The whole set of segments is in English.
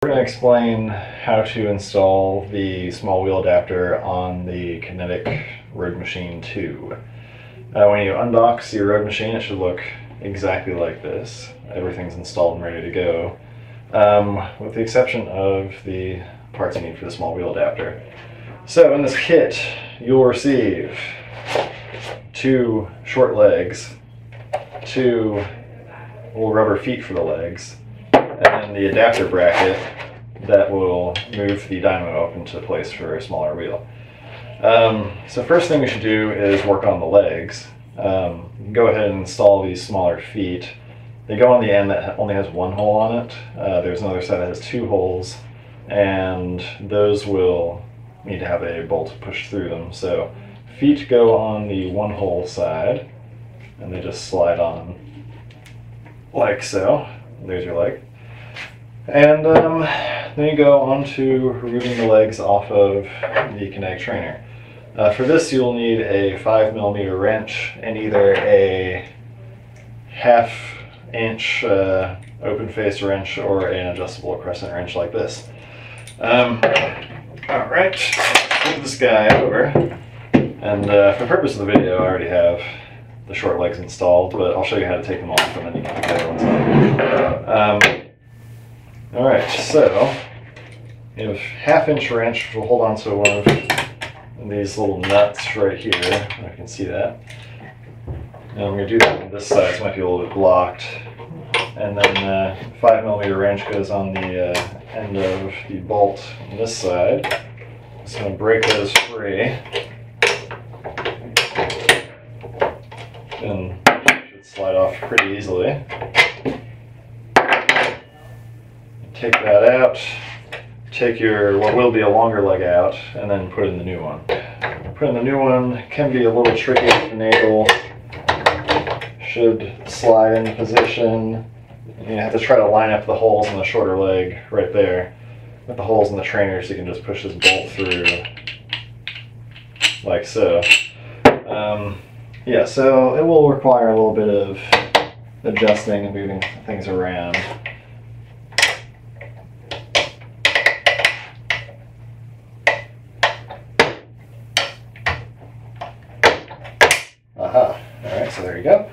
We're going to explain how to install the small wheel adapter on the Kinetic Road Machine 2. When you unbox your road machine, it should look exactly like this. Everything's installed and ready to go, with the exception of the parts you need for the small wheel adapter. So in this kit, you'll receive 2 short legs, 2 little rubber feet for the legs, and then the adapter bracket that will move the dynamo up into place for a smaller wheel. So first thing we should do is work on the legs. Go ahead and install these smaller feet. They go on the end that only has 1 hole on it. There's another side that has 2 holes, and those will need to have a bolt pushed through them. So feet go on the 1 hole side, and they just slide on like so. There's your leg. And then you go on to removing the legs off of the Kinetic trainer. For this you'll need a 5mm wrench and either a 1/2 inch open face wrench or an adjustable crescent wrench like this. Alright, flip this guy over. And for the purpose of the video, I already have the short legs installed, but I'll show you how to take them off and then you can put the other ones on. Alright, so you have 1/2 inch wrench, which will hold on to one of these little nuts right here. I can see that. And I'm going to do that on this side, so it might be a little bit blocked. And then 5mm wrench goes on the end of the bolt on this side. Just going to break those free. And it should slide off pretty easily. Take that out, take your, what will be a longer leg out, and then put in the new one. Putting the new one can be a little tricky with the nail. Should slide into position. You have to try to line up the holes in the shorter leg right there with the holes in the trainer, so you can just push this bolt through like so. Yeah, so it will require a little bit of adjusting and moving things around. Aha, alright, so there you go.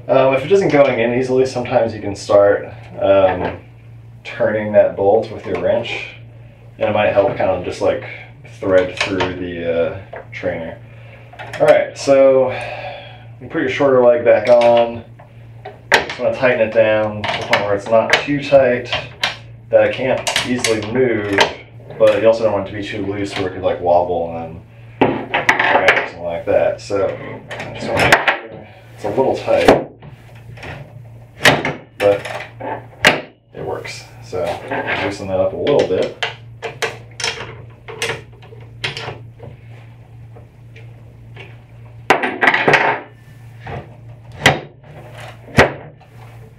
If it isn't going in easily, sometimes you can start turning that bolt with your wrench, and it might help kind of just like thread through the trainer. Alright, so you put your shorter leg back on. Just want to tighten it down to the point where it's not too tight that it can't easily move, but you also don't want it to be too loose where it could like wobble and then drag or something like that. So I just want to make sure it's a little tight, but it works. So loosen that up a little bit.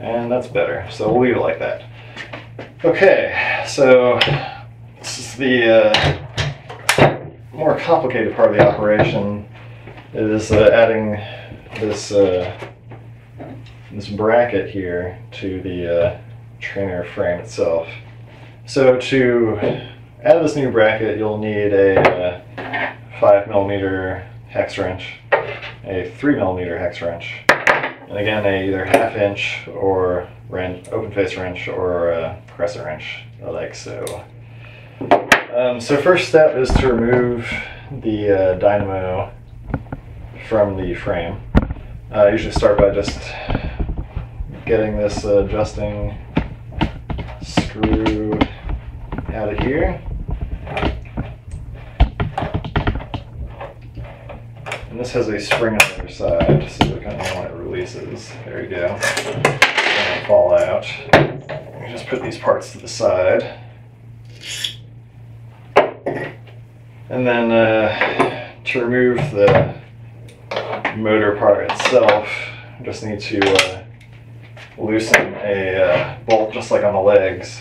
And that's better, so we'll leave it like that. Okay, so this is the more complicated part of the operation. It is adding this this bracket here to the trainer frame itself. So to add this new bracket, you'll need a 5mm hex wrench, a 3mm hex wrench, and again, either 1/2 inch or open face wrench or a crescent wrench, like so. So first step is to remove the dynamo from the frame. I usually start by just getting this adjusting screw out of here. And this has a spring on the other side, so depending on when it releases, there you go, it's going to fall out. You just put these parts to the side. And then to remove the motor part itself, you just need to loosen a bolt just like on the legs,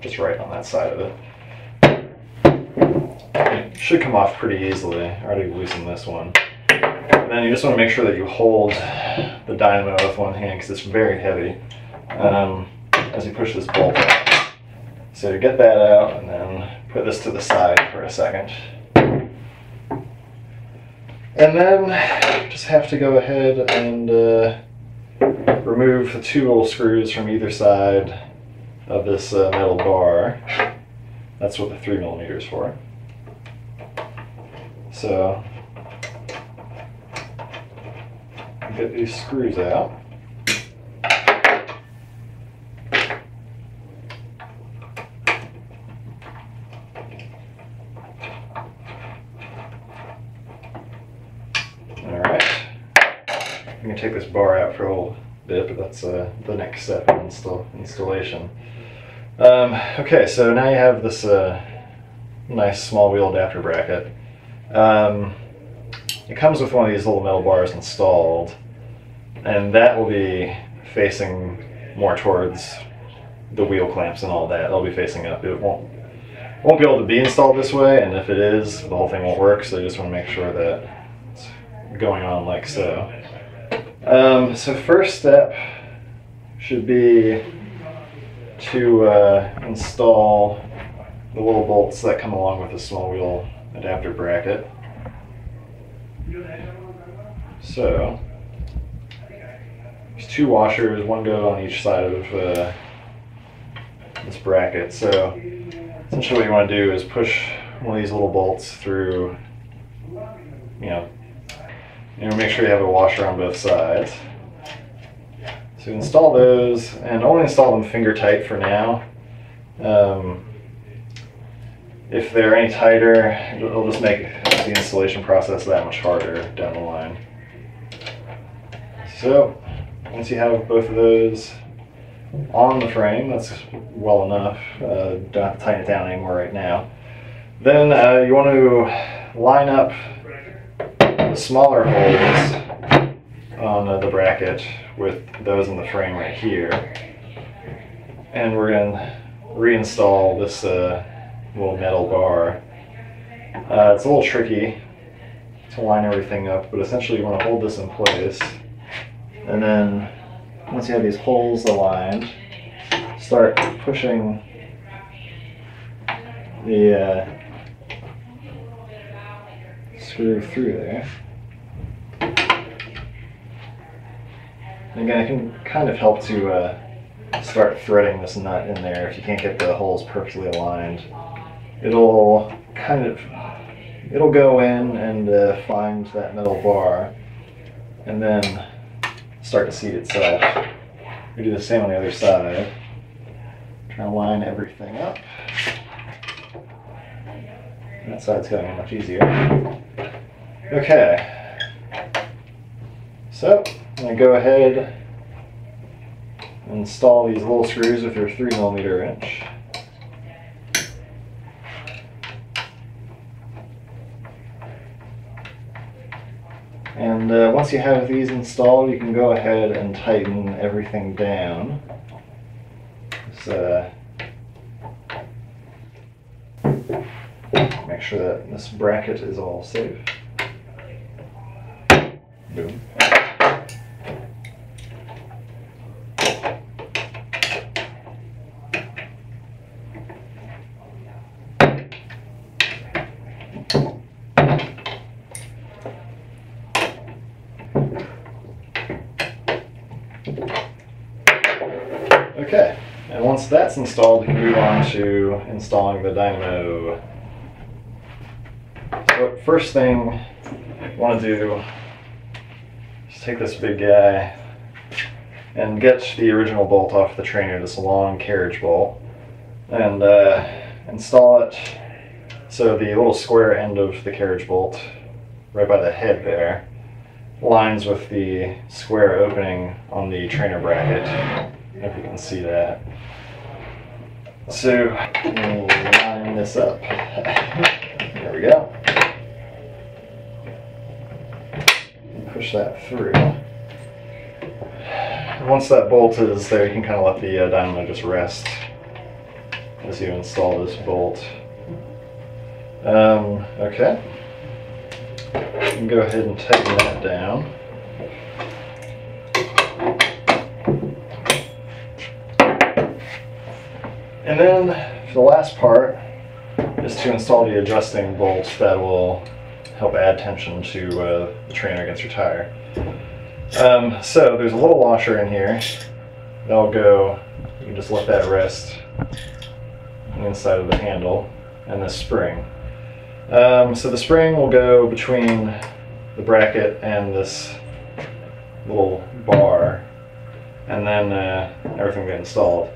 just right on that side of it. It should come off pretty easily. I already loosened this one. And then you just want to make sure that you hold the dynamo with one hand because it's very heavy as you push this bolt out. So get that out and then put this to the side for a second. And then just have to go ahead and remove the 2 little screws from either side of this metal bar. That's what the 3mm is for. So get these screws out. Alright. I'm going to take this bar out for a little bit, but that's the next step in installation. Okay, so now you have this nice small wheel adapter bracket. It comes with one of these little metal bars installed, and that will be facing more towards the wheel clamps and all that. It'll be facing up. It won't be able to be installed this way, and if it is, the whole thing won't work, so you just want to make sure that it's going on like so. So first step should be to install the little bolts that come along with the small wheel adapter bracket. So there's 2 washers, one go on each side of this bracket. So essentially what you want to do is push one of these little bolts through, make sure you have a washer on both sides. So install those, and only install them finger tight for now. If they're any tighter, it'll just make the installation process that much harder down the line. So once you have both of those on the frame, that's well enough. Don't have to tighten it down anymore right now. Then you want to line up the smaller holes on the bracket with those in the frame right here. And we're going to reinstall this little metal bar. It's a little tricky to line everything up, but essentially you want to hold this in place. And then once you have these holes aligned, start pushing the screw through there. And again, it can kind of help to start threading this nut in there if you can't get the holes perfectly aligned. It'll go in and find that metal bar and then start to seat itself. We do the same on the other side. Try to line everything up. That side's going much easier. Okay. So I'm going to go ahead and install these little screws with your 3mm wrench. And once you have these installed, you can go ahead and tighten everything down. Just, make sure that this bracket is all safe. Boom. Okay, and once that's installed, you can move on to installing the dynamo. So first thing you want to do is take this big guy and get the original bolt off the trainer, this long carriage bolt, and install it so the little square end of the carriage bolt right by the head there lines with the square opening on the trainer bracket. If you can see that. So we'll line this up. There we go. And push that through. And once that bolt is there, you can kind of let the dynamo just rest as you install this bolt. Okay. You can go ahead and tighten that down. And then last part is to install the adjusting bolt that will help add tension to the trainer against your tire. So there's a little washer in here. That'll go, you can just let that rest on the inside of the handle, and this spring. So the spring will go between the bracket and this little bar, and then everything will get installed.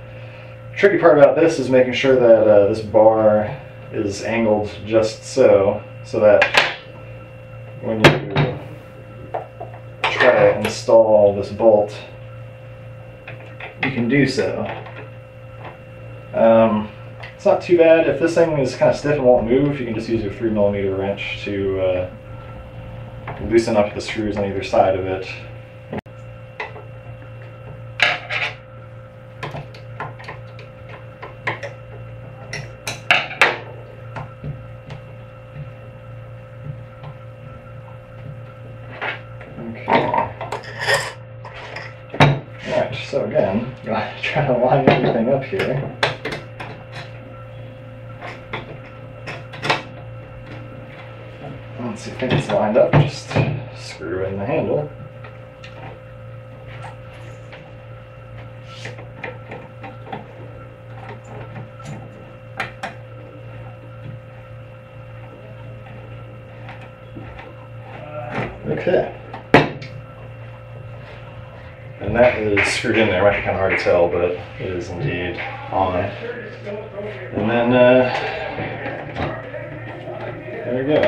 The tricky part about this is making sure that this bar is angled just so that when you try to install this bolt, you can do so. It's not too bad. If this thing is kind of stiff and won't move, you can just use a 3mm wrench to loosen up the screws on either side of it. Alright, so again, try to line everything up here. Once you think it's lined up, just screw in the handle. Okay. And that is screwed in there. It might be kind of hard to tell, but it is indeed on. And then, there we go.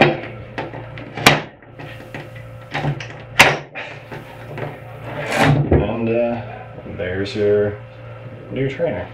And there's your new trainer.